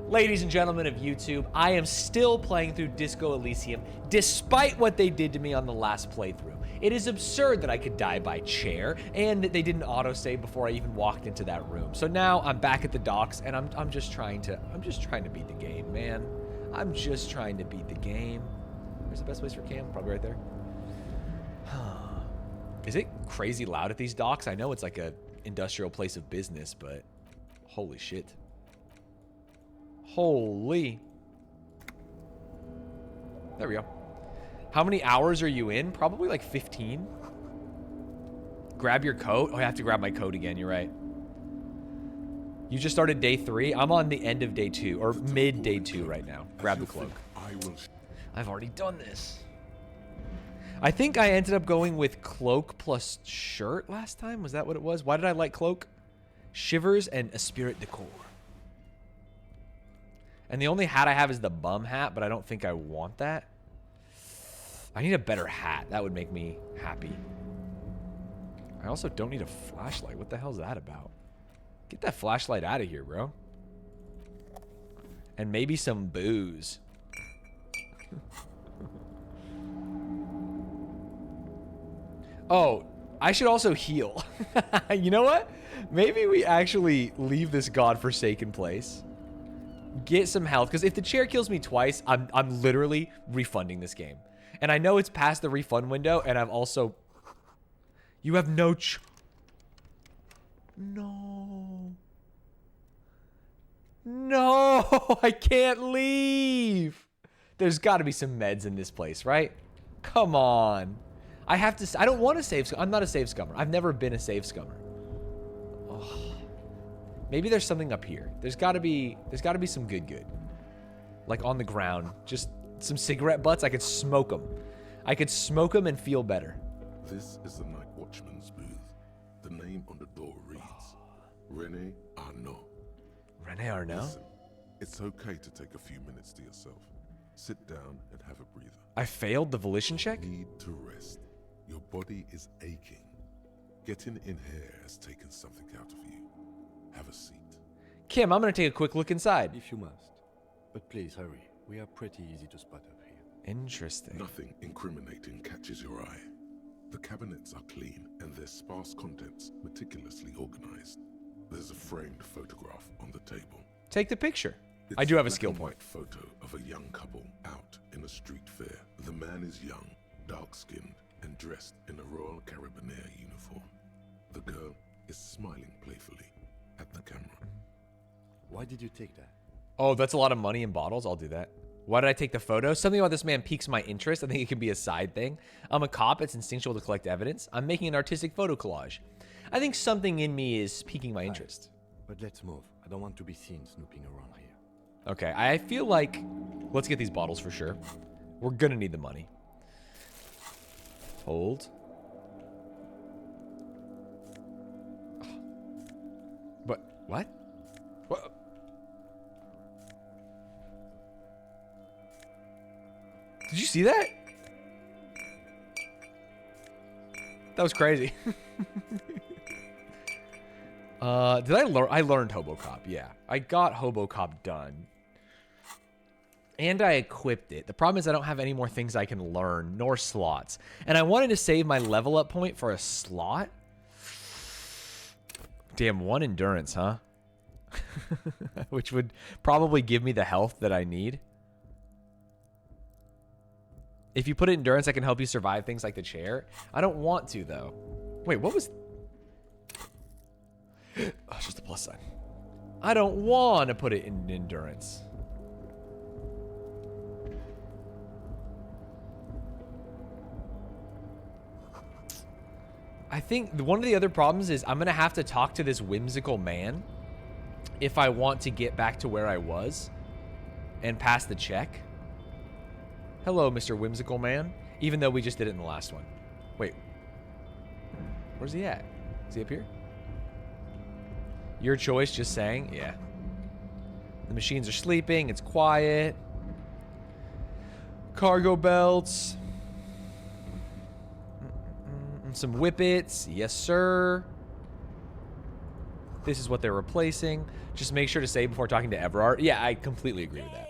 Ladies and gentlemen of YouTube, I am still playing through Disco Elysium despite what they did to me on the last playthrough. It is absurd that I could die by chair and that they didn't autosave before I even walked into that room. So now I'm back at the docks and I'm just trying to beat the game, man. I'm just trying to beat the game. Where's the best place for cam? Probably right there. Is it crazy loud at these docks? I know it's like a industrial place of business, but holy shit. Holy. There we go. How many hours are you in? Probably like 15. Grab your coat. Oh, I have to grab my coat again. You're right. You just started day 3. I'm on the end of day 2 or mid day 2 right now. Grab the cloak. I've already done this. I think I ended up going with cloak plus shirt last time. Was that what it was? Why did I like cloak? Shivers and a spirit decor. And the only hat I have is the bum hat, but I don't think I want that. I need a better hat. That would make me happy. I also don't need a flashlight. What the hell is that about? Get that flashlight out of here, bro. And maybe some booze. Oh, I should also heal. You know what? Maybe we actually leave this godforsaken place. Get some health, because if the chair kills me twice, I'm literally refunding this game. And I know it's past the refund window, and I've also... You have no No. No, I can't leave. There's got to be some meds in this place, right? Come on. I have to... I don't want to save... I'm not a save scummer. I've never been a save scummer. Oh. Maybe there's something up here. There's got to be some good. Like on the ground. Just some cigarette butts. I could smoke them. I could smoke them and feel better. This is the night watchman's booth. The name on the door reads René Arnaud. René Arnaud? Listen, it's okay to take a few minutes to yourself. Sit down and have a breather. I failed the volition check? You need to rest. Your body is aching. Getting in here has taken something out of you. Have a seat. Kim, I'm going to take a quick look inside. If you must. But please hurry. We are pretty easy to spot up here. Interesting. Nothing incriminating catches your eye. The cabinets are clean and their sparse contents meticulously organized. There's a framed photograph on the table. Take the picture. It's I do have a black skill and point. white photo of a young couple out in a street fair. The man is young, dark-skinned, and dressed in a Royal Carabinier uniform. The girl is smiling playfully at the camera. Why did you take that? Oh, that's a lot of money in bottles. I'll do that. Why did I take the photo? Something about this man piques my interest. I think it could be a side thing. I'm a cop. It's instinctual to collect evidence. I'm making an artistic photo collage. I think something in me is piquing my interest. But let's move. I don't want to be seen snooping around here. Okay, I feel like... Let's get these bottles for sure. We're gonna need the money. Hold. But, what? What? Did you see that? That was crazy. Did I learn? I learned HoboCop, yeah. I got HoboCop done. And I equipped it. The problem is I don't have any more things I can learn, nor slots. And I wanted to save my level up point for a slot. Damn, 1 endurance, huh? Which would probably give me the health that I need. If you put it in endurance, I can help you survive things like the chair. I don't want to, though. Wait, what was... Oh, it's just a plus sign. I don't want to put it in endurance. I think one of the other problems is I'm going to have to talk to this whimsical man if I want to get back to where I was and pass the check. Hello, Mr. Whimsical Man. Even though we just did it in the last one. Wait. Where's he at? Is he up here? Your choice, just saying. Yeah. The machines are sleeping. It's quiet. Cargo belts. Some whippets. Yes, sir. This is what they're replacing. Just make sure to save before talking to Evrart. Yeah, I completely agree with that.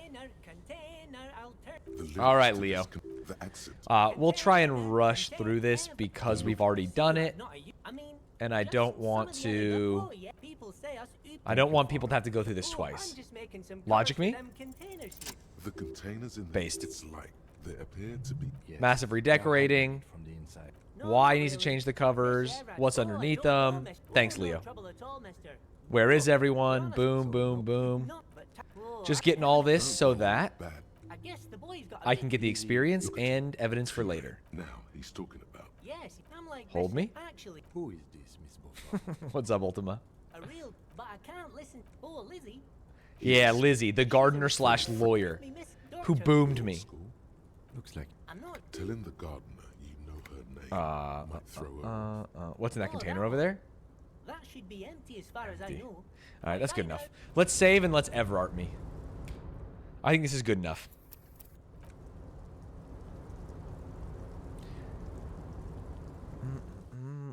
All right, Leo. We'll try and rush through this because we've already done it. And I don't want to... I don't want people to have to go through this twice. Logic me? The containers in Based. its light, they appear to be Massive redecorating. From the inside. Why needs to change the covers. What's underneath them. Thanks, Leo. Where is everyone? Boom, boom, boom. Just getting all this so that bad. I can get the experience and evidence for later. Now he's talking about. Hold me. Who is this, Miss Beaufort? What's up, Ultima? But I can't listen. Oh, Lizzie. Yeah, Lizzie, the gardener slash lawyer, who boomed me. School. Looks like I'm not. Telling the gardener you know her name might throw her. What's in that container over there? That should be empty as far as I know. All right, that's good enough. Let's save and let's Evrart me. I think this is good enough.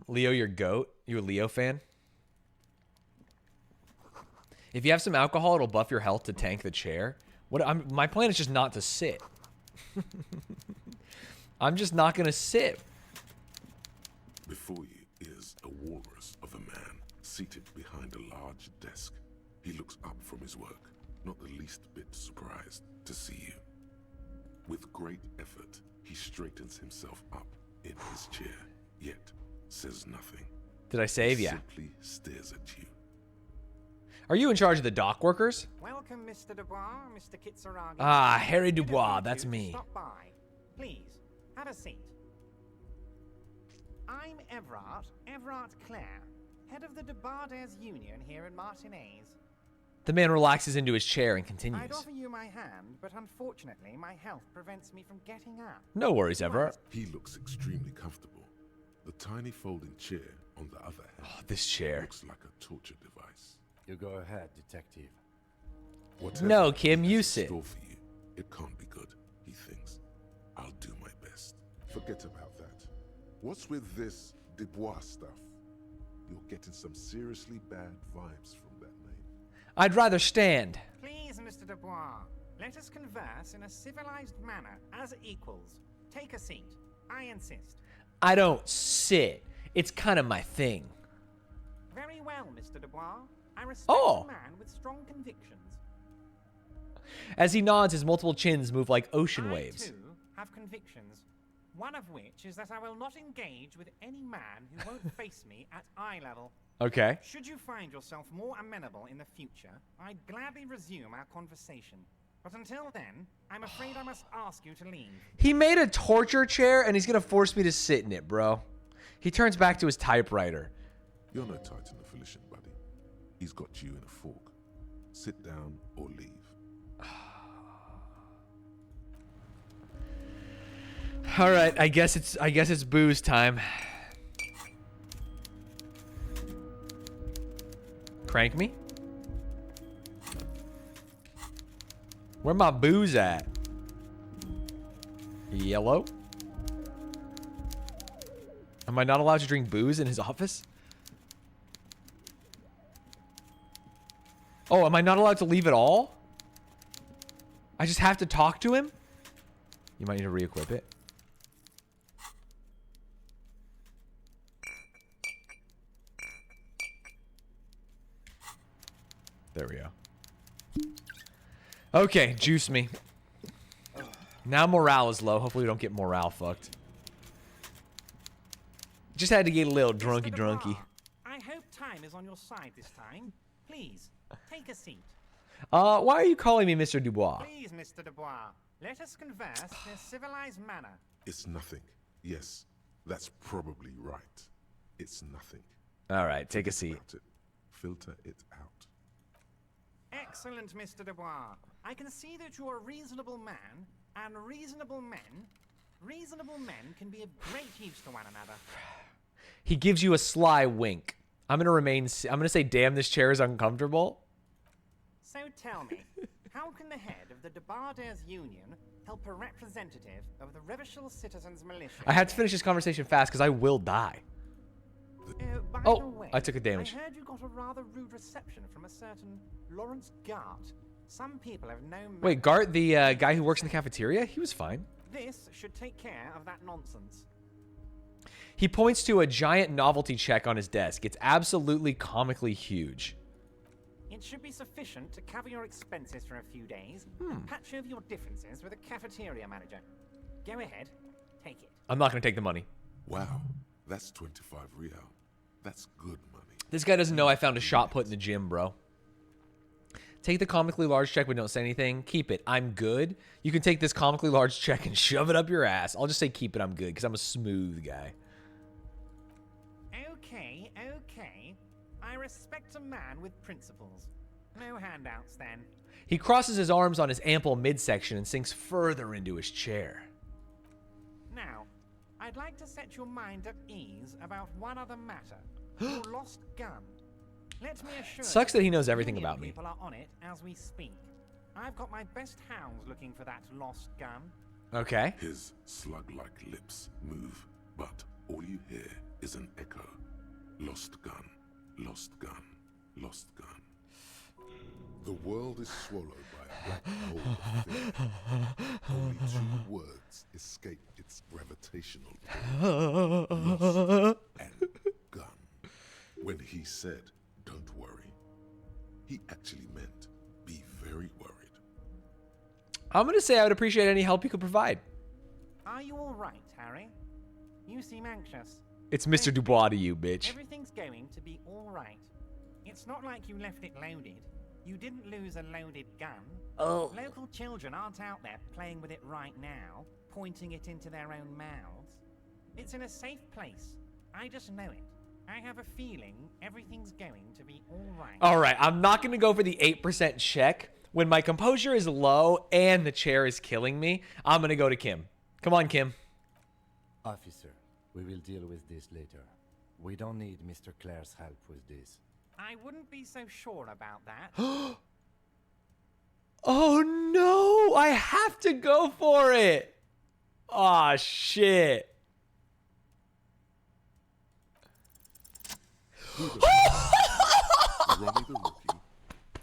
Leo, your goat. You a Leo fan? If you have some alcohol, it'll buff your health to tank the chair. My plan is just not to sit. I'm just not gonna sit. Before you is a walrus of a man seated behind a large desk. He looks up from his work, not the least bit surprised to see you. With great effort, he straightens himself up in his chair, yet says nothing. Did I save? He Yeah. simply stares at you. Are you in charge of the dock workers? Welcome, Mr. Dubois, Mr. Kitsuragi. Ah, Harry Good of Dubois, you that's to me. Stop by. Please, have a seat. I'm Evrart Clare, head of the Debarders Union here in Martinez. The man relaxes into his chair and I'd continues. offer you my hand, but unfortunately my health prevents me from getting up. No worries, Evrart. He looks extremely comfortable. The tiny folding chair, on the other hand, Oh, this chair. looks like a torture device. you go ahead, detective. Whatever No, Kim, he you has in sit. store for you, it can't be good, he thinks. I'll do my best. Forget about that. What's with this Dubois stuff? You're getting some seriously bad vibes from that name. I'd rather stand. Please, Mr. Dubois, let us converse in a civilized manner as equals. Take a seat. I insist. I don't sit. It's kind of my thing. Very well, Mr. Dubois. I respect Oh. a man with strong convictions. As he nods, his multiple chins move like ocean I, waves. too, have convictions. One of which is that I will not engage with any man who won't face me at eye level. Okay. Should you find yourself more amenable in the future, I'd gladly resume our conversation. But until then, I'm afraid I must ask you to leave. He made a torture chair and he's going to force me to sit in it, bro. He turns back to his typewriter. You're no Titan of Felician, buddy. He's got you in a fork. Sit down or leave. All right, I guess it's booze time. Crank me? Where my booze at? Yellow? Am I not allowed to drink booze in his office? Oh, am I not allowed to leave at all? I just have to talk to him? You might need to re-equip it. There we go. Okay, juice me. Now morale is low. Hopefully we don't get morale fucked. Just had to get a little drunky. I hope time is on your side this time. Please, take a seat. Why are you calling me Mr. Dubois? Please, Mr. Dubois, let us converse in a civilized manner. It's nothing. Yes, that's probably right. It's nothing. All right, take a seat. About it. Filter it out. Excellent, Mr. Dubois. I can see that you are a reasonable man, and reasonable men can be of great use to one another. He gives you a sly wink. I'm gonna say, damn, this chair is uncomfortable. So tell me, how can the head of the Debarders Union help a representative of the Revachol Citizens Militia? I have to finish this conversation fast because I will die. By Oh, the way, I took a damage. I heard you got a rather rude reception from a certain Lawrence Gart. Some people have no Wait, manners. Gart, the guy who works in the cafeteria? He was fine. This should take care of that nonsense. He points to a giant novelty check on his desk. It's absolutely comically huge. It should be sufficient to cover your expenses for a few days and patch over your differences with a cafeteria manager. Go ahead, take it. I'm not going to take the money. Wow, that's 25 real. That's good money. This guy doesn't know I found a shot put in the gym, bro. Take the comically large check, but don't say anything. Keep it. I'm good. You can take this comically large check and shove it up your ass. I'll just say keep it. I'm good because I'm a smooth guy. Okay, okay. I respect a man with principles. No handouts, then. He crosses his arms on his ample midsection and sinks further into his chair. Now, I'd like to set your mind at ease about one other matter. Your lost gun. Let me assure Sucks you, that he knows everything Union about me. People are on it as we speak. I've got my best hounds looking for that lost gun. Okay. His slug-like lips move, but all you hear is an echo. Lost gun, lost gun, lost gun. The world is swallowed by a black hole of fear. Only two words escape its gravitational pull. Lost and gun. When he said, "Don't worry," he actually meant, "Be very worried." I'm going to say I would appreciate any help you could provide. Are you all right, Harry? You seem anxious. It's Mr. Dubois to you, bitch. Everything's going to be all right. It's not like you left it loaded. You didn't lose a loaded gun. Oh. Local children aren't out there playing with it right now, pointing it into their own mouths. It's in a safe place. I just know it. I have a feeling everything's going to be all right. All right, I'm not going to go for the 8% check. When my composure is low and the chair is killing me, I'm going to go to Kim. Come on, Kim. Officer, we will deal with this later. We don't need Mr. Clare's help with this. I wouldn't be so sure about that. Oh, no. I have to go for it. Aw, shit. Ronnie the Rookie,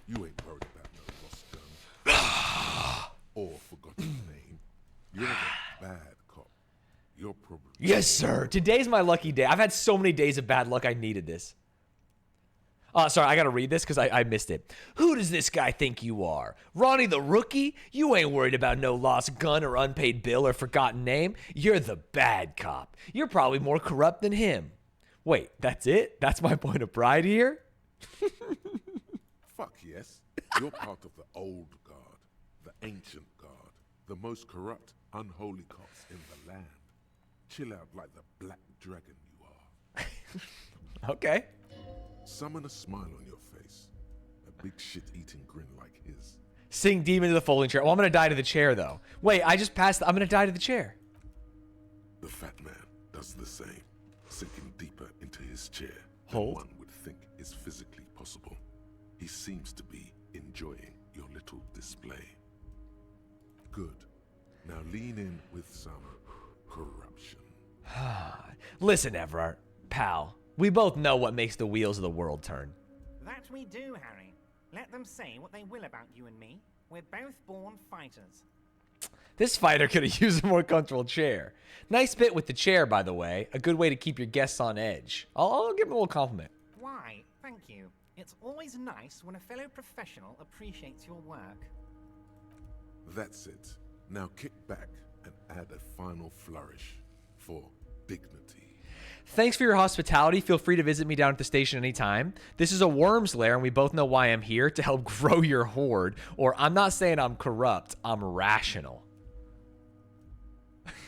you ain't worried about no lost gun. Or forgotten name. You're the bad cop. You're probably... Yes, sir. Today's my lucky day. I've had so many days of bad luck. I needed this. Sorry, I gotta read this because I missed it. Who does this guy think you are? Ronnie the Rookie? You ain't worried about no lost gun or unpaid bill or forgotten name. You're the bad cop. You're probably more corrupt than him. Wait, that's it? That's my point of pride here? Fuck yes. You're part of the old guard, the ancient guard, the most corrupt, unholy cops in the land. Chill out like the black dragon you are. Okay. Summon a smile on your face. A big shit-eating grin like his. Sing demon to the folding chair. Well, I'm gonna die to the chair, though. Wait, I just passed. I'm gonna die to the chair. The fat man does the same, sinking deeper into his chair Hold. than one would think is physically possible. He seems to be enjoying your little display. Good. Now lean in with some corruption. Listen, Evrart, pal. We both know what makes the wheels of the world turn. That we do, Harry. Let them say what they will about you and me. We're both born fighters. This fighter could have used a more comfortable chair. Nice bit with the chair, by the way. A good way to keep your guests on edge. I'll give him a little compliment. Why, thank you. It's always nice when a fellow professional appreciates your work. That's it. Now kick back and add a final flourish for dignity. Thanks for your hospitality. Feel free to visit me down at the station anytime. This is a worm's lair, and we both know why I'm here, to help grow your horde. Or I'm not saying I'm corrupt, I'm rational.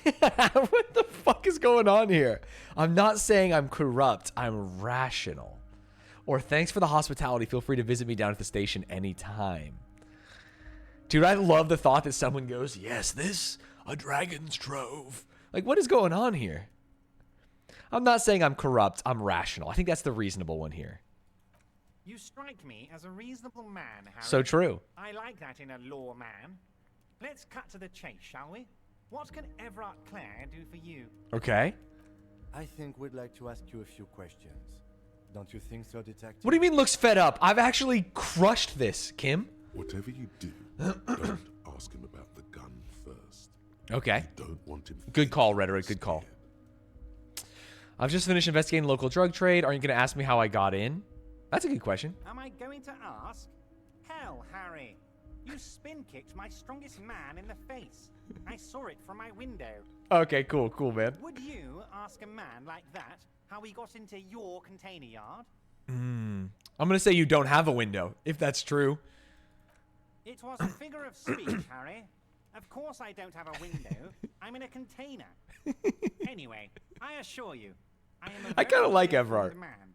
What the fuck is going on here? I'm not saying I'm corrupt, I'm rational. Or thanks for the hospitality. Feel free to visit me down at the station anytime. Dude, I love the thought that someone goes, yes, this, a dragon's trove. Like, what is going on here? I'm not saying I'm corrupt, I'm rational. I think that's the reasonable one here. You strike me as a reasonable man, Harry. So true. I like that in a law man. Let's cut to the chase, shall we? What can Evrart Clare do for you? Okay. I think we'd like to ask you a few questions. Don't you think so, Detective? What do you mean looks fed up? I've actually crushed this, Kim. Whatever you do, don't ask him about the gun first. Okay. You don't want him. Good call, Rhetoric. Good call. I've just finished investigating local drug trade. Aren't you going to ask me how I got in? That's a good question. Am I going to ask? Hell, Harry. You spin-kicked my strongest man in the face. I saw it from my window. Okay, cool, man. Would you ask a man like that how he got into your container yard? I'm going to say you don't have a window, if that's true. It was a figure of speech, Harry. Of course I don't have a window. I'm in a container. Anyway, I assure you, I am a I kinda very like informed Evrart. man.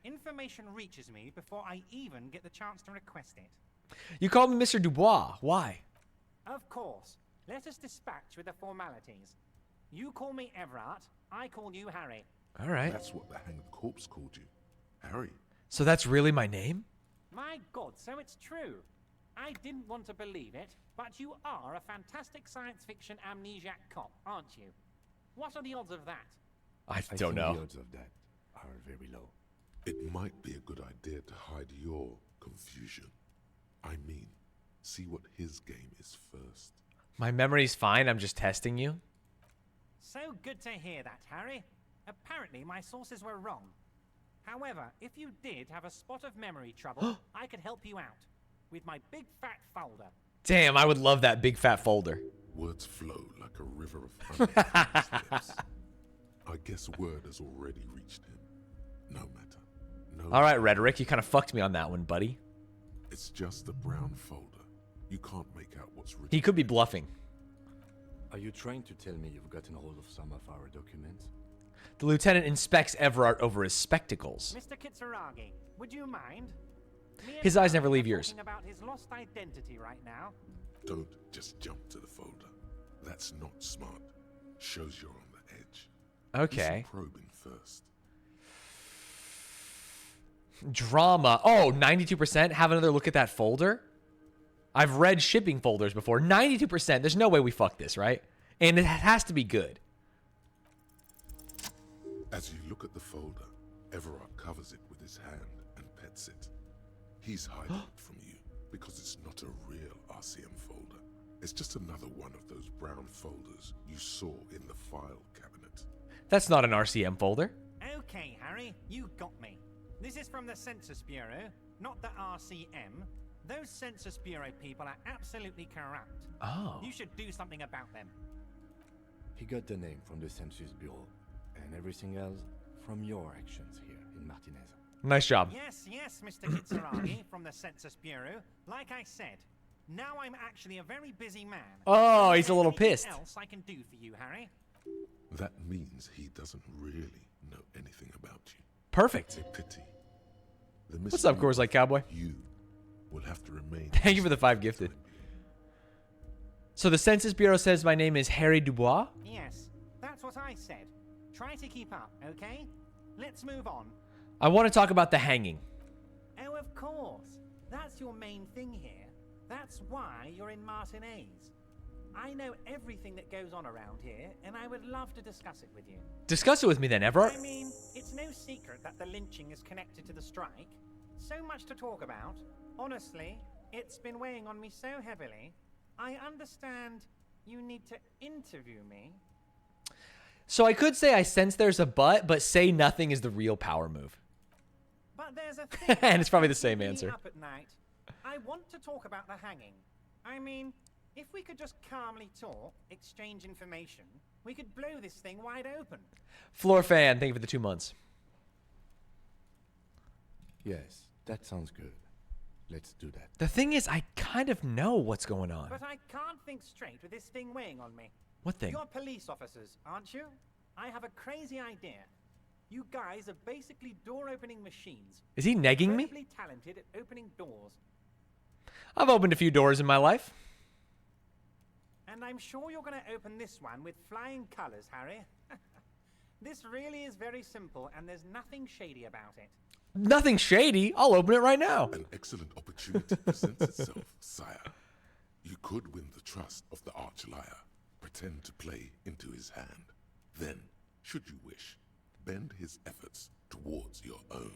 Information reaches me before I even get the chance to request it. You called me Mr. Dubois. Why? Of course. Let us dispatch with the formalities. You call me Evrart, I call you Harry. All right. That's what the hanged corpse called you, Harry. So that's really my name? My God, so it's true. I didn't want to believe it, but you are a fantastic science fiction amnesiac cop, aren't you? What are the odds of that? I I don't think know. the odds of that are very low. It might be a good idea to hide your confusion. I mean, see what his game is first. My memory's fine. I'm just testing you. So good to hear that, Harry. Apparently my sources were wrong. However, if you did have a spot of memory trouble, I could help you out with my big fat folder. Damn, I would love that big fat folder. Words flow like a river of honey from his lips. I guess word has already reached him. No matter. No. All right, Rhetoric, you kind of fucked me on that one, buddy. It's just a brown folder. You can't make out what's written. He could be bluffing. Are you trying to tell me you've gotten hold of some of our documents? The lieutenant inspects Evrart over his spectacles. Mr. Kitsuragi, would you mind? Me and His eyes Harry never leave are yours. talking about his lost identity right now. Don't just jump to the folder. That's not smart. Shows you're on the edge. Okay. Do some probing first. Drama. Oh, 92%? Have another look at that folder? I've read shipping folders before. 92%. There's no way we fuck this, right? And it has to be good. As you look at the folder, Evrart covers it with his hand and pets it. He's hiding it from you because it's not a real RCM folder. It's just another one of those brown folders you saw in the file cabinet. That's not an RCM folder. Okay, Harry, you got me. This is from the Census Bureau, not the RCM. Those Census Bureau people are absolutely corrupt. Oh. You should do something about them. He got the name from the Census Bureau, and everything else from your actions here in Martinez. Nice job. Yes, Mr. Kitsuragi from the Census Bureau. Like I said, now I'm actually a very busy man. Oh, he's a little Anything pissed. else I can do for you, Harry? That means he doesn't really know anything about you. Perfect. A pity. The What's up, Coors Light Cowboy? You will have to remain. Thank you for the 5 gifted. So the Census Bureau says my name is Harry Dubois? Yes, that's what I said. Try to keep up, okay? Let's move on. I want to talk about the hanging. Oh, of course. That's your main thing here. That's why you're in Martinez. I know everything that goes on around here, and I would love to discuss it with you. Discuss it with me then, Evrart. I mean, it's no secret that the lynching is connected to the strike. So much to talk about. Honestly, it's been weighing on me so heavily. I understand you need to interview me. So I could say I sense there's a but say nothing is the real power move. But there's a thing And it's probably the that same keeps me answer. Up at night. I want to talk about the hanging. I mean, if we could just calmly talk, exchange information, we could blow this thing wide open. Floor fan, thank you for the 2 months. Yes, that sounds good. Let's do that. The thing is, I kind of know what's going on. But I can't think straight with this thing weighing on me. What thing? You're police officers, aren't you? I have a crazy idea. You guys are basically door-opening machines. Is he negging me? Incredibly talented at opening doors. I've opened a few doors in my life. And I'm sure you're going to open this one with flying colors, Harry. This really is very simple, and there's nothing shady about it. Nothing shady. I'll open it right now. An excellent opportunity presents itself, sire. You could win the trust of the arch-liar, pretend to play into his hand. Then, should you wish, bend his efforts towards your own.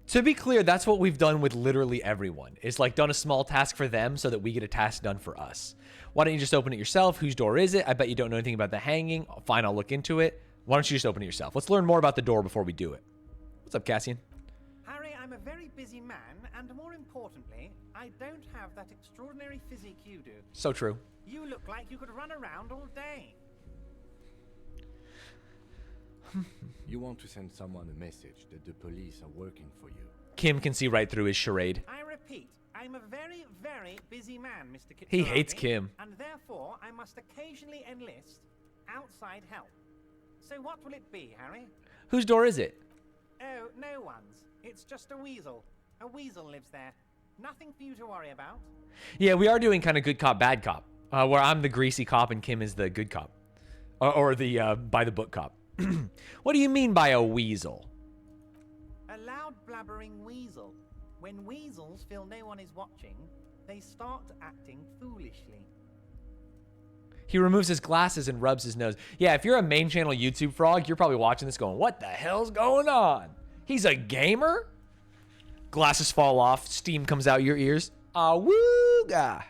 To be clear, that's what we've done with literally everyone. It's like done a small task for them so that we get a task done for us. Why don't you just open it yourself? Whose door is it? I bet you don't know anything about the hanging. Fine, I'll look into it. Why don't you just open it yourself? Let's learn more about the door before we do it. What's up, Cassian? Harry, I'm a very busy man, and more importantly, I don't have that extraordinary physique you do. So true. You look like you could run around all day. You want to send someone a message that the police are working for you. Kim can see right through his charade. I repeat, I'm a very, very busy man, Mr. Kitchen. He hates Kim. And therefore, I must occasionally enlist outside help. So what will it be, Harry? Whose door is it? Oh, no one's. It's just a weasel. A weasel lives there. Nothing for you to worry about. Yeah, we are doing kind of good cop, bad cop. Where I'm the greasy cop and Kim is the good cop. Or the by-the-book cop. What do you mean by a weasel? A loud blabbering weasel. When weasels feel no one is watching, they start acting foolishly. He removes his glasses and rubs his nose. Yeah, if you're a main channel YouTube frog, you're probably watching this going, what the hell's going on? He's a gamer? Glasses fall off. Steam comes out your ears. Awooga.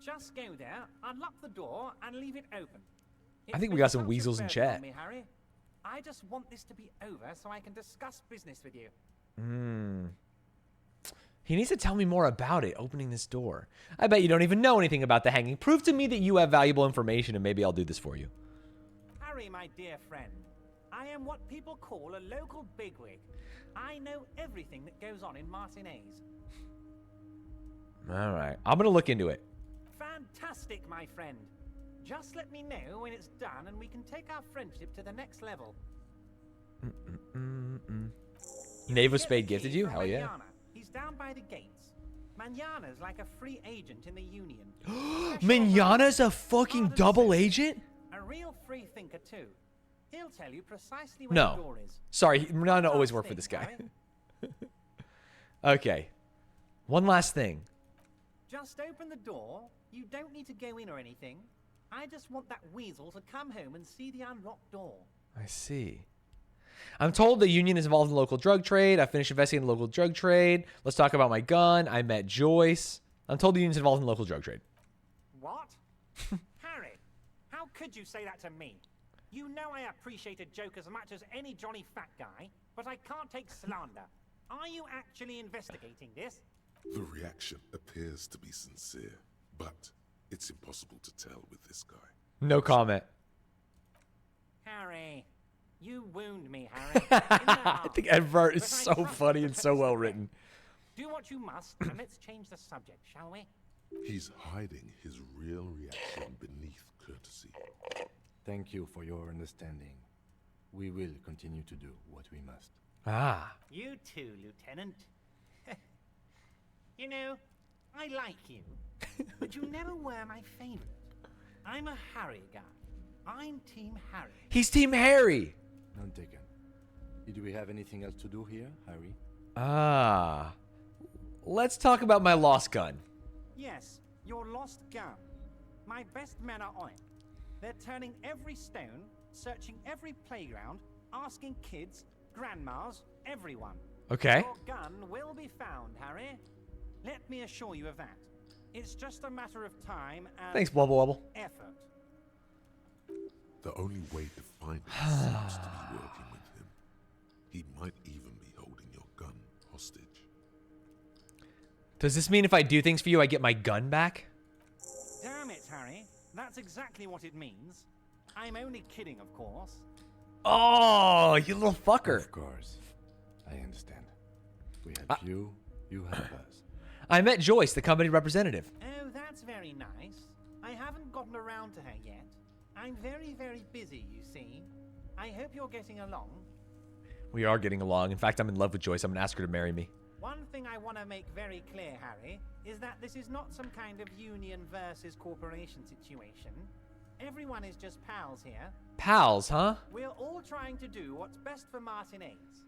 Just go there, unlock the door, and leave it open. I think we It's got some been weasels in such a burden chat. on me, Harry. I just want this to be over so I can discuss business with you. He needs to tell me more about it, opening this door. I bet you don't even know anything about the hanging. Prove to me that you have valuable information and maybe I'll do this for you. Harry, my dear friend, I am what people call a local bigwig. I know everything that goes on in Martinez. All right. I'm going to look into it. Fantastic, my friend. Just let me know when it's done and we can take our friendship to the next level. Knave of Get Spade the gifted key you? from Hell yeah. Manana. He's down by the gates. Manana's like a free agent in the Union. Manana's a fucking Hard and double safe. agent? A real free thinker, too. He'll tell you precisely where the door No. is. Sorry, Manana One always last worked for thing, this guy. Harry. Okay. One last thing. Just open the door. You don't need to go in or anything. I just want that weasel to come home and see the unlocked door. I see. I'm told the union is involved in the local drug trade. I finished investigating the local drug trade. Let's talk about my gun. I met Joyce. I'm told the union's involved in the local drug trade. What? Harry, how could you say that to me? You know I appreciate a joke as much as any Johnny Fat Guy, but I can't take slander. Are you actually investigating this? The reaction appears to be sincere, but it's impossible to tell with this guy. No comment. Harry, you wound me, Harry. I think Evrart is But I so trust funny you and to so well protect written. Do what you must, and let's change the subject, shall we? He's hiding his real reaction beneath courtesy. Thank you for your understanding. We will continue to do what we must. Ah. You too, Lieutenant. You know, I like you, but you never were my favorite. I'm a Harry guy. I'm Team Harry. He's Team Harry. None taken. Do we have anything else to do here, Harry? Ah. Let's talk about my lost gun. Yes, your lost gun. My best men are on it. They're turning every stone, searching every playground, asking kids, grandmas, everyone. Okay. Your gun will be found, Harry. Let me assure you of that. It's just a matter of time and Thanks, Wubble Wubble. effort. The only way to find it seems to be working with him. He might even be holding your gun hostage. Does this mean if I do things for you, I get my gun back? Damn it, Harry. That's exactly what it means. I'm only kidding, of course. Oh, you little fucker. Of course. I understand. We help you, you help us. I met Joyce, the company representative. Oh, that's very nice. I haven't gotten around to her yet. I'm very, very busy, you see. I hope you're getting along. We are getting along. In fact, I'm in love with Joyce. I'm going to ask her to marry me. One thing I want to make very clear, Harry, is that this is not some kind of union versus corporation situation. Everyone is just pals here. Pals, huh? We're all trying to do what's best for Martinez.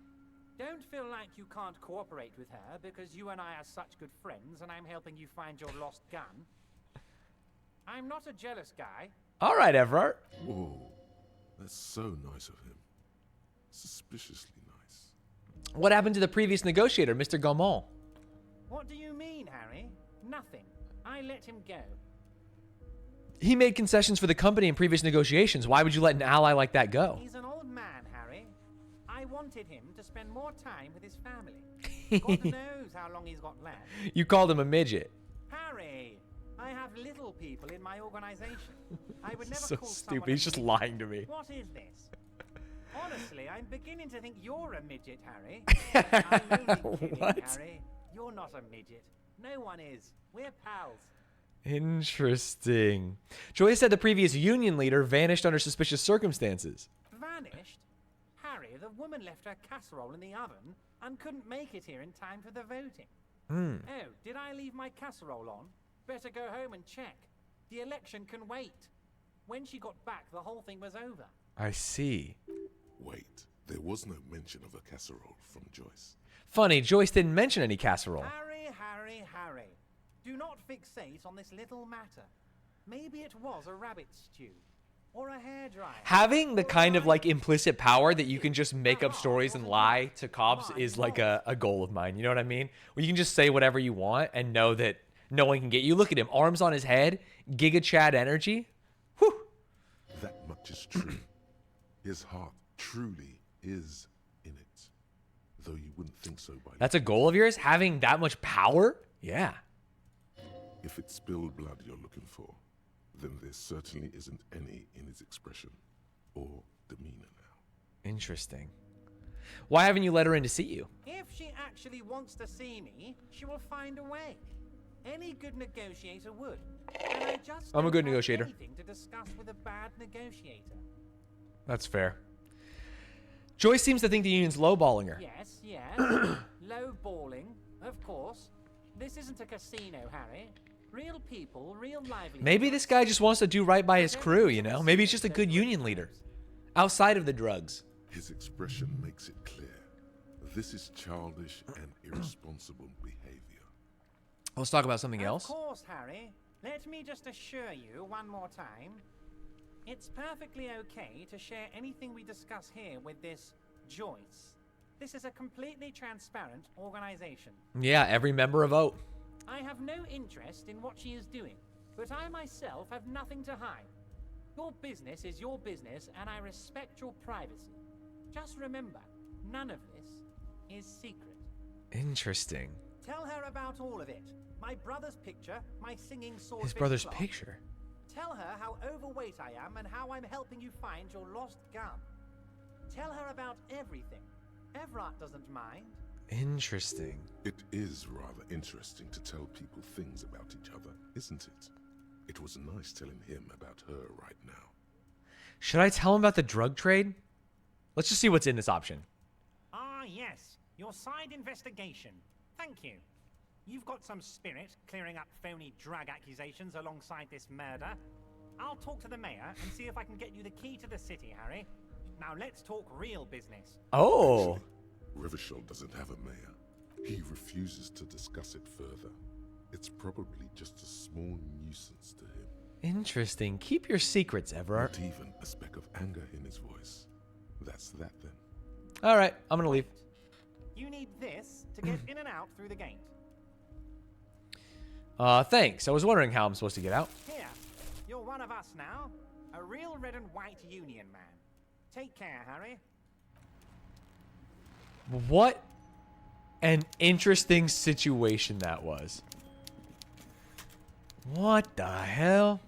Don't feel like you can't cooperate with her because you and I are such good friends and I'm helping you find your lost gun. I'm not a jealous guy. All right, Evrart. Whoa, that's so nice of him. Suspiciously nice. What happened to the previous negotiator, Mr. Gaumont? What do you mean, Harry? Nothing. I let him go. He made concessions for the company in previous negotiations. Why would you let an ally like that go? He's an old man, Harry. I wanted him to spend more time with his family. God knows how long he's got left. You called him a midget. Harry, I have little people in my organization. I would never So call stupid. someone He's a just midget. lying to me. What is this? Honestly, I'm beginning to think you're a midget, Harry. I'm only kidding, What? Harry. You're not a midget. No one is. We're pals. Interesting. Joyce said the previous union leader vanished under suspicious circumstances. Vanished? Harry, the woman left her casserole in the oven and couldn't make it here in time for the voting. Oh, did I leave my casserole on? Better go home and check. The election can wait. When she got back, the whole thing was over. I see. Wait, there was no mention of a casserole from Joyce. Funny, Joyce didn't mention any casserole. Harry, Harry, Harry. Do not fixate on this little matter. Maybe it was a rabbit stew. Or a hairdryer. Having the or kind of a- like implicit power that you can just make up stories and lie to cops is like a goal of mine. You know what I mean? Where you can just say whatever you want and know that no one can get you. Look at him, arms on his head, Giga Chad energy. Whew. That much is true. His heart truly is in it. Though you wouldn't think so by That's a goal of yours? Having that much power? Yeah. If it's spilled blood you're looking for, then there certainly isn't any in his expression or demeanor now. Interesting. Why haven't you let her in to see you? If she actually wants to see me, she will find a way. Any good negotiator would. And I just I'm a don't good have negotiator. anything to discuss with a bad negotiator. That's fair. Joyce seems to think the union's lowballing her. Yes, yes. Low balling, of course. This isn't a casino, Harry. Real people, real livelihood. Maybe this guy just wants to do right by his crew, you know? Maybe he's just a good union leader. Outside of the drugs. His expression makes it clear. This is childish and irresponsible behavior. Let's talk about something Of else. course, Harry. Let me just assure you one more time. It's perfectly okay to share anything we discuss here with this Joyce. This is a completely transparent organization. Yeah, every member a vote. I have no interest in what she is doing, but I myself have nothing to hide. Your business is your business, and I respect your privacy. Just remember, none of this is secret. Interesting. Tell her about all of it. My brother's picture, my singing swordfish His brother's clock. picture. Tell her how overweight I am and how I'm helping you find your lost gun. Tell her about everything. Evrart doesn't mind. Interesting. It is rather interesting to tell people things about each other, isn't it? It was nice telling him about her right now. Should I tell him about the drug trade? Let's just see what's in this option. Ah, yes. Your side investigation. Thank you. You've got some spirit clearing up phony drug accusations alongside this murder. I'll talk to the mayor and see if I can get you the key to the city, Harry. Now let's talk real business. Oh. Revachol doesn't have a mayor. He refuses to discuss it further. It's probably just a small nuisance to him. Interesting. Keep your secrets, Evrart. Not even a speck of anger in his voice. That's that then. All right, I'm going to leave. You need this to get in and out through the gate. Thanks. I was wondering how I'm supposed to get out. Here, you're one of us now. A real red and white union man. Take care, Harry. What an interesting situation that was. What the hell?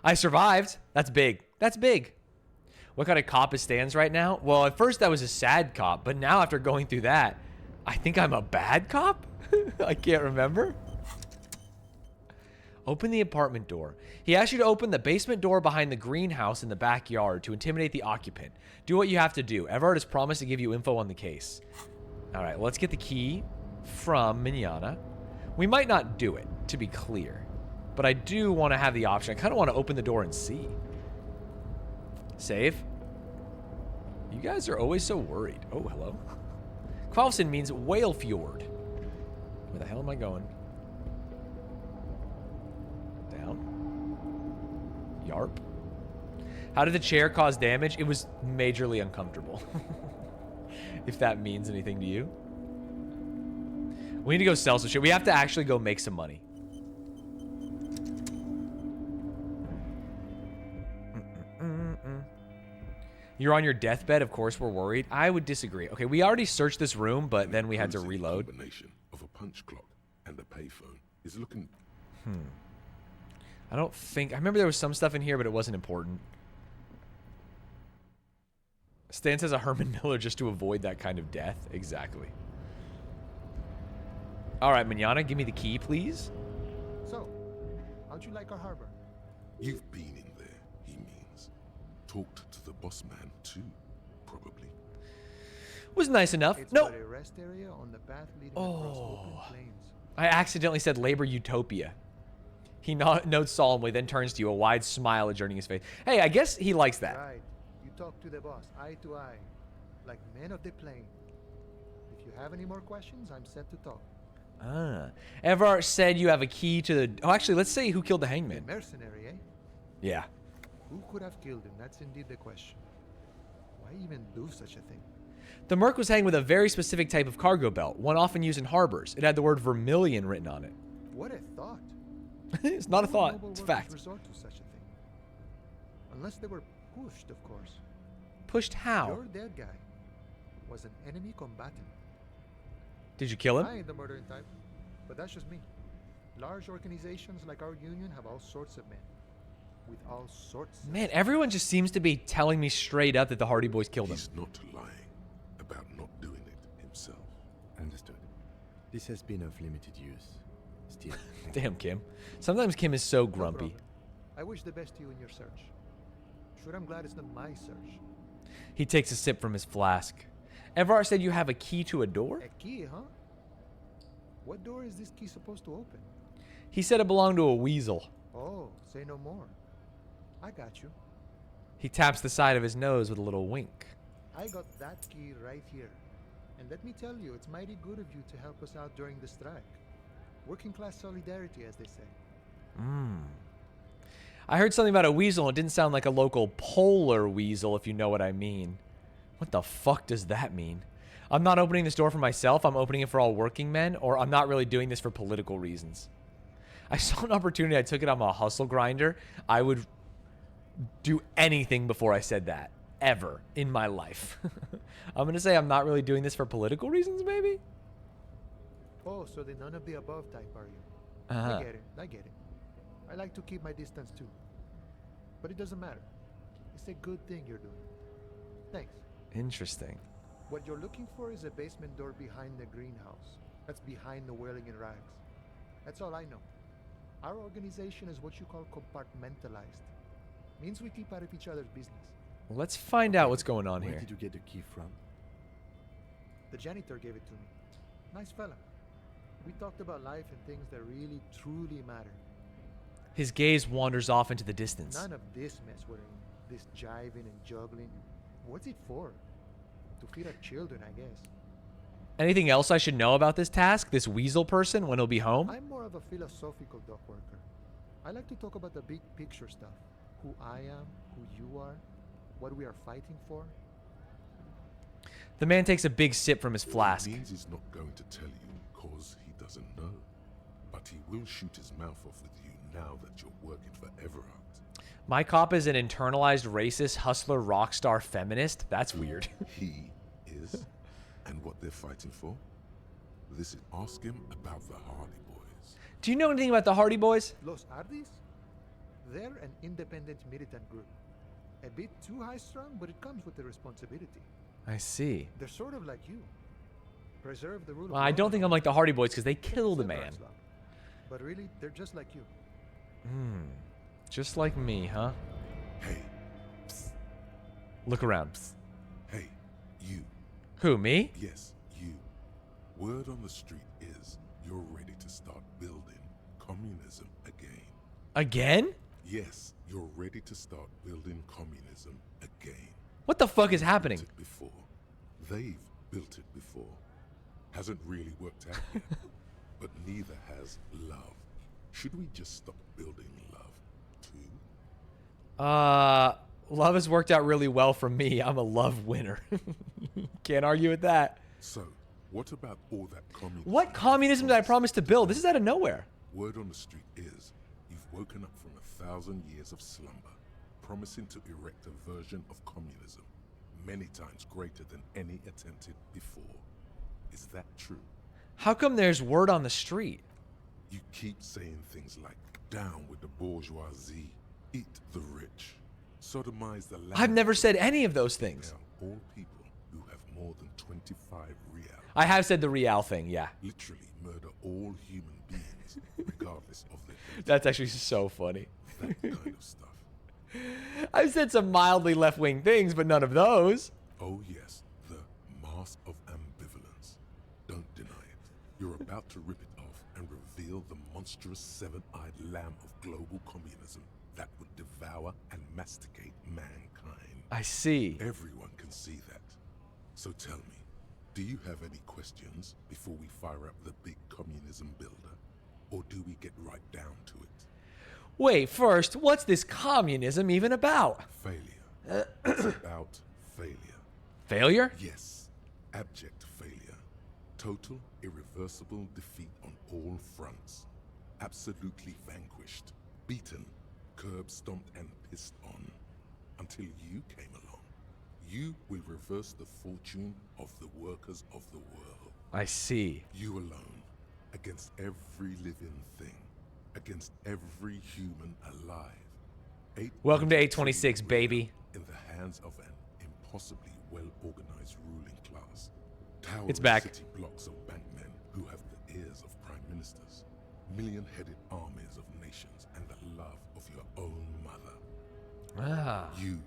I survived. That's big. That's big. What kind of cop is Stanz right now? Well, at first I was a sad cop, but now after going through that, I think I'm a bad cop? I can't remember. Open the apartment door. He asked you to open the basement door behind the greenhouse in the backyard to intimidate the occupant. Do what you have to do. Evrart has promised to give you info on the case. All right, let's get the key from Mignana. We might not do it, to be clear. But I do want to have the option. I kind of want to open the door and see. Save. You guys are always so worried. Oh, hello. Kvalfson means whale fjord. Where the hell am I going? Down. Yarp. How did the chair cause damage? It was majorly uncomfortable. If that means anything to you. We need to go sell some shit. We have to actually go make some money. You're on your deathbed, of course we're worried. I would disagree. Okay, we already searched this room, but then we had to reload. Combination of a punch clock and a payphone is looking. I don't think... I remember there was some stuff in here, but it wasn't important. Stan says a Herman Miller just to avoid that kind of death. Exactly. Alright, Manana, give me the key, please. So, how'd you like our harbor? You've been in there, he means. Talked to the boss man too, probably. Was nice enough. It's No. but a rest area on the path leading across open plains. I accidentally said Labor Utopia. He nods solemnly, then turns to you, a wide smile adjourning his face. Hey, I guess he likes that. Right. You talk to the boss, eye to eye, like men of the plain. If you have any more questions, I'm set to talk. Ah. Evrart said you have a key to the... Oh, actually, let's say who killed the hangman. Mercenary, eh? Yeah. Who could have killed him? That's indeed the question. Why even do such a thing? The Merc was hanged with a very specific type of cargo belt, one often used in harbors. It had the word vermilion written on it. What a thought. It's not a Why would thought. noble It's a workers fact. resort to such a thing? Unless they were pushed, of course. Pushed how? Your dead guy was an enemy combatant. Did you kill him? I ain't the murdering type, but that's just me. Large organizations like our union have all sorts of men. With all sorts of... Man, everyone just seems to be telling me straight up that the Hardy Boys killed him. He's not lying about not doing it himself. Understood. This has been of limited use. Still. Damn, Kim. Sometimes Kim is so No grumpy. problem. I wish the best to you in your search. Sure, I'm glad it's not my search. He takes a sip from his flask. Evrart said you have a key to a door? A key, huh? What door is this key supposed to open? He said it belonged to a weasel. Oh, say no more. I got you. He taps the side of his nose with a little wink. I got that key right here. And let me tell you, it's mighty good of you to help us out during the strike. Working class solidarity, as they say. I heard something about a weasel. It didn't sound like a local polar weasel, if you know what I mean. What the fuck does that mean? I'm not opening this door for myself. I'm opening it for all working men, or I'm not really doing this for political reasons. I saw an opportunity. I took it. I'm a hustle grinder. I would do anything before I said that. Ever in my life. I'm going to say I'm not really doing this for political reasons, maybe? Oh, so the none of the above type, are you? Uh-huh. I get it. I get it. I like to keep my distance too. But it doesn't matter. It's a good thing you're doing. Thanks. Interesting. What you're looking for is a basement door behind the greenhouse. That's behind the wailing in rags. That's all I know. Our organization is what you call compartmentalized. Means we keep out of each other's business. Let's find out what's going on Where here. did you get the key from? The janitor gave it to me. Nice fella. We talked about life and things that really, truly matter. His gaze wanders off into the distance. None of this mess we're in. This jiving and juggling. What's it for? To feed our children, I guess. Anything else I should know about this task? This weasel person when he'll be home? I'm more of a philosophical dock worker. I like to talk about the big picture stuff. Who I am, who you are, what we are fighting for. The man takes a big sip from his flask. It means he's not going to tell you because he doesn't know. But he will shoot his mouth off with you now that you're working for Evrart. My cop is an internalized racist hustler rock star feminist? That's weird. He is, and what they're fighting for? Listen, ask him about the Hardy Boys. Do you know anything about the Hardy Boys? Los Ardis? They're an independent militant group. A bit too high-strung, but it comes with the responsibility. I see. They're sort of like you. Preserve the rule of Well, I law. don't think I'm like the Hardy Boys because they killed a Except man. Arslov. But really, they're just like you. Just like me, huh? Hey, Look around. hey, you. Who, me? Yes, you. Word on the street is you're ready to start building communism again. Again? Yes, you're ready to start building communism again. What the fuck is happening? Built it before. They've built it before. Hasn't really worked out yet. But neither has love. Should we just stop building love too? Love has worked out really well for me. I'm a love winner. Can't argue with that. So, what about all that communism? What communism did I promise to build? This is out of nowhere. Word on the street is you've woken up from 1,000 years of slumber, promising to erect a version of communism many times greater than any attempted before. Is that true? How come there's word on the street? You keep saying things like, down with the bourgeoisie, eat the rich, sodomize the land. I've never said any of those things. They are all people who have more than 25 real. I have said the real thing, yeah. Literally murder all human beings, regardless of their age. That's actually so funny. That kind of stuff. I've said some mildly left-wing things, but none of those. Oh yes, the mask of ambivalence. Don't deny it. You're about to rip it off and reveal the monstrous seven-eyed lamb of global communism that would devour and masticate mankind. I see. Everyone can see that. So tell me, do you have any questions before we fire up the big communism builder? Or do we get right down to it? Wait, first, what's this communism even about? Failure. It's about failure. Failure? Yes, abject failure. Total, irreversible defeat on all fronts. Absolutely vanquished, beaten, curb stomped and pissed on. Until you came along. You will reverse the fortune of the workers of the world. I see. You alone, against every living thing, against every human alive. Welcome to 826, baby. In the hands of an impossibly well-organized ruling class. Towering It's back. city blocks of bankmen who have the ears of prime ministers, million-headed armies of nations, and the love of your own mother. Ah. You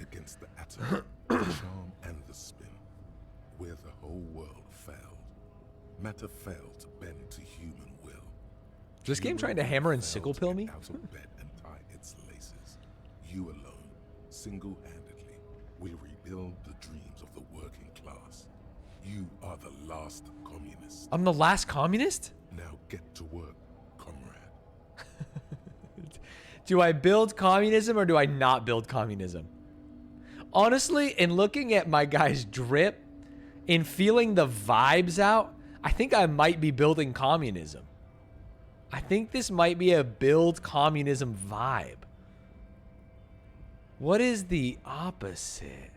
against the atom, the charm, and the spin, where the whole world failed. Matter failed to bend to human will. Is this game trying to hammer and sickle pill me? Out of bed and tie its laces. You alone, single-handedly, will rebuild the dreams of the working class. You are the last communist. I'm the last communist? Now get to work, comrade. Do I build communism or do I not build communism? Honestly, in looking at my guy's drip, in feeling the vibes out, I think I might be building communism. I think this might be a build communism vibe. What is the opposite?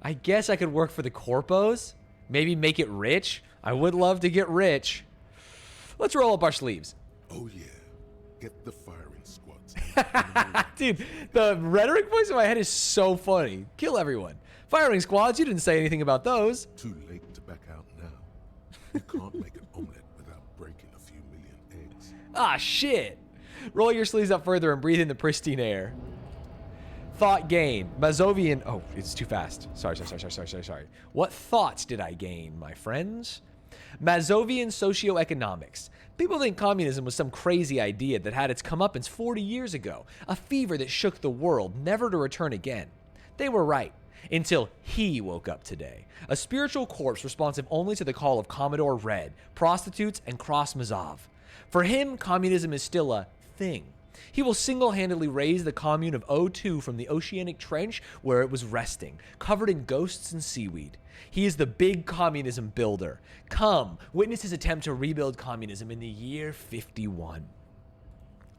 I guess I could work for the corpos. Maybe make it rich. I would love to get rich. Let's roll up our sleeves. Oh yeah, get the firing squads. Dude, the rhetoric voice in my head is so funny. Kill everyone. Firing squads, you didn't say anything about those. Too late to back out now. You can't make an omelet without breaking a few million eggs. Ah, shit. Roll your sleeves up further and breathe in the pristine air. Thought gain. Mazovian. Oh, it's too fast. Sorry. What thoughts did I gain, my friends? Mazovian socioeconomics. People think communism was some crazy idea that had its comeuppance 40 years ago. A fever that shook the world, never to return again. They were right. Until he woke up today. A spiritual corpse responsive only to the call of Commodore Red, prostitutes, and Cross Mazov. For him, communism is still a thing. He will single-handedly raise the commune of O2 from the oceanic trench where it was resting, covered in ghosts and seaweed. He is the big communism builder. Come, witness his attempt to rebuild communism in the year 51.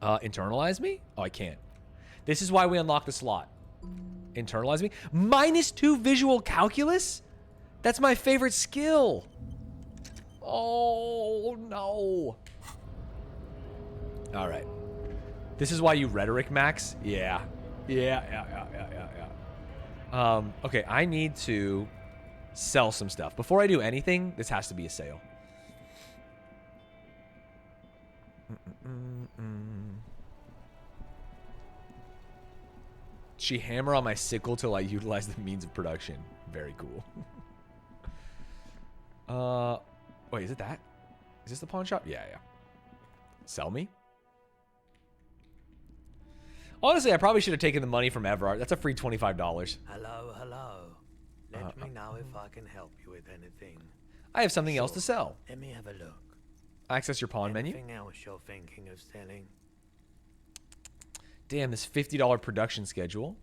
Internalize me? Oh, I can't. This is why we unlock the slot. Internalize me? -2 visual calculus? That's my favorite skill. Oh, no. All right. This is why you rhetoric max? Yeah. Okay, I need to sell some stuff. Before I do anything, this has to be a sale. She hammer on my sickle till I utilize the means of production. Very cool. Wait, is it that? Is this the pawn shop? Yeah. Sell me? Honestly, I probably should have taken the money from Evrart. That's a free $25. Hello. Let me know if I can help you with anything. I have something else to sell. Let me have a look. Access your pawn menu. Anything else you're thinking of selling? Damn, this $50 production schedule.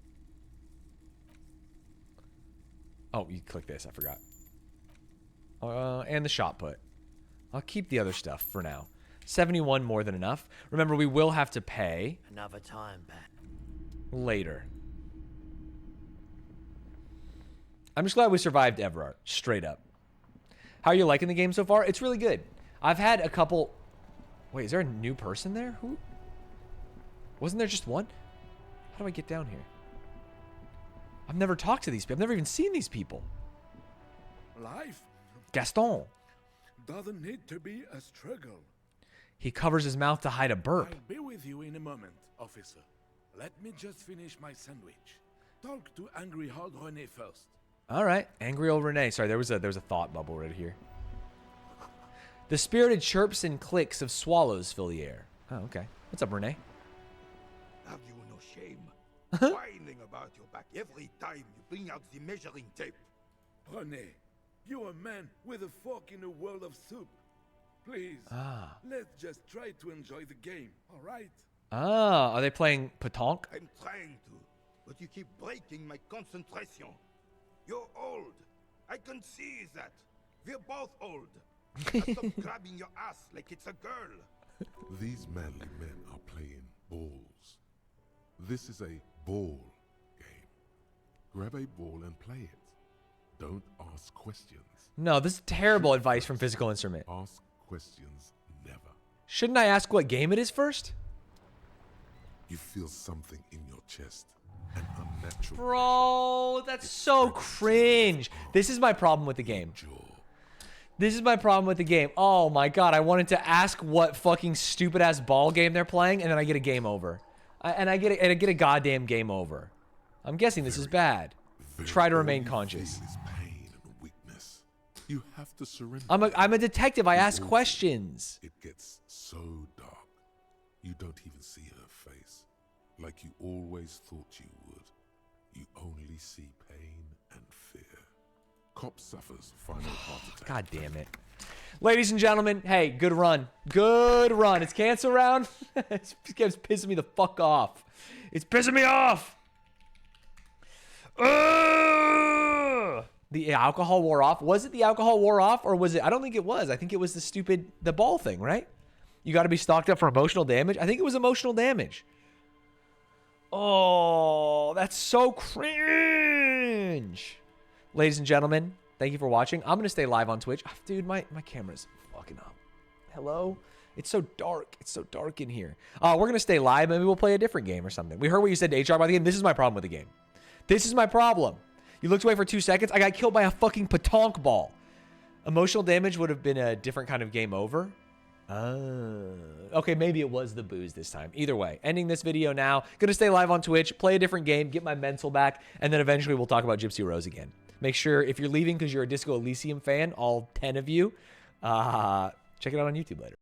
Oh, you click this. I forgot. And the shot put. I'll keep the other stuff for now. 71 more than enough. Remember, we will have to pay Another time, Pat. later. I'm just glad we survived Evrart. Straight up. How are you liking the game so far? It's really good. I've had a couple... Wait, is there a new person there? Who? Wasn't there just one? How do I get down here? I've never talked to these people. I've never even seen these people. Life Gaston. doesn't need to be a struggle. He covers his mouth to hide a burp. I'll be with you in a moment, officer. Let me just finish my sandwich. Talk to angry old René first. All right, angry old Renee. Sorry, there was a thought bubble right here. The spirited chirps and clicks of swallows fill the air. Oh, okay. What's up, Renee? Have you no shame? Whining about your back every time you bring out the measuring tape. René, you're a man with a fork in a world of soup. Please, let's just try to enjoy the game, all right? Ah, are they playing petanque? I'm trying to, but you keep breaking my concentration. You're old. I can see that. We're both old. Stop grabbing your ass like it's a girl. These manly men are playing balls. This is a ball game. Grab a ball and play it. Don't ask questions. No, this is terrible advice from Physical Instrument. Ask questions never. Shouldn't I ask what game it is first? You feel something in your chest. An unnatural Bro, that's so cringe. This is my problem with the game. jaw. This is my problem with the game. Oh my god, I wanted to ask what fucking stupid ass ball game they're playing, and then I get a game over. I get a goddamn game over. I'm guessing this is bad. Try to remain conscious. Feel is pain and weakness. You have to surrender. I'm a detective. I ask questions. It gets so dark. You don't even see her face. Like you always thought you would. You only see pain and fear. Cop suffers final heart attack. God damn it. Ladies and gentlemen, hey, good run. Good run. It's cancel round. This game's pissing me the fuck off. It's pissing me off. Ugh! The alcohol wore off. Was it the alcohol wore off, or was it? I don't think it was. I think it was the ball thing, right? You got to be stocked up for emotional damage. I think it was emotional damage. Oh, that's so cringe. Ladies and gentlemen, thank you for watching. I'm going to stay live on Twitch. Dude, my camera's fucking up. Hello? It's so dark. It's so dark in here. We're going to stay live. Maybe we'll play a different game or something. We heard what you said to HR about the game. This is my problem with the game. This is my problem. You looked away for 2 seconds. I got killed by a fucking petanque ball. Emotional damage would have been a different kind of game over. Okay, maybe it was the booze this time. Either way, ending this video now. Gonna stay live on Twitch, play a different game, get my mental back, and then eventually we'll talk about Gypsy Rose again. Make sure if you're leaving because you're a Disco Elysium fan, all 10 of you, check it out on YouTube later.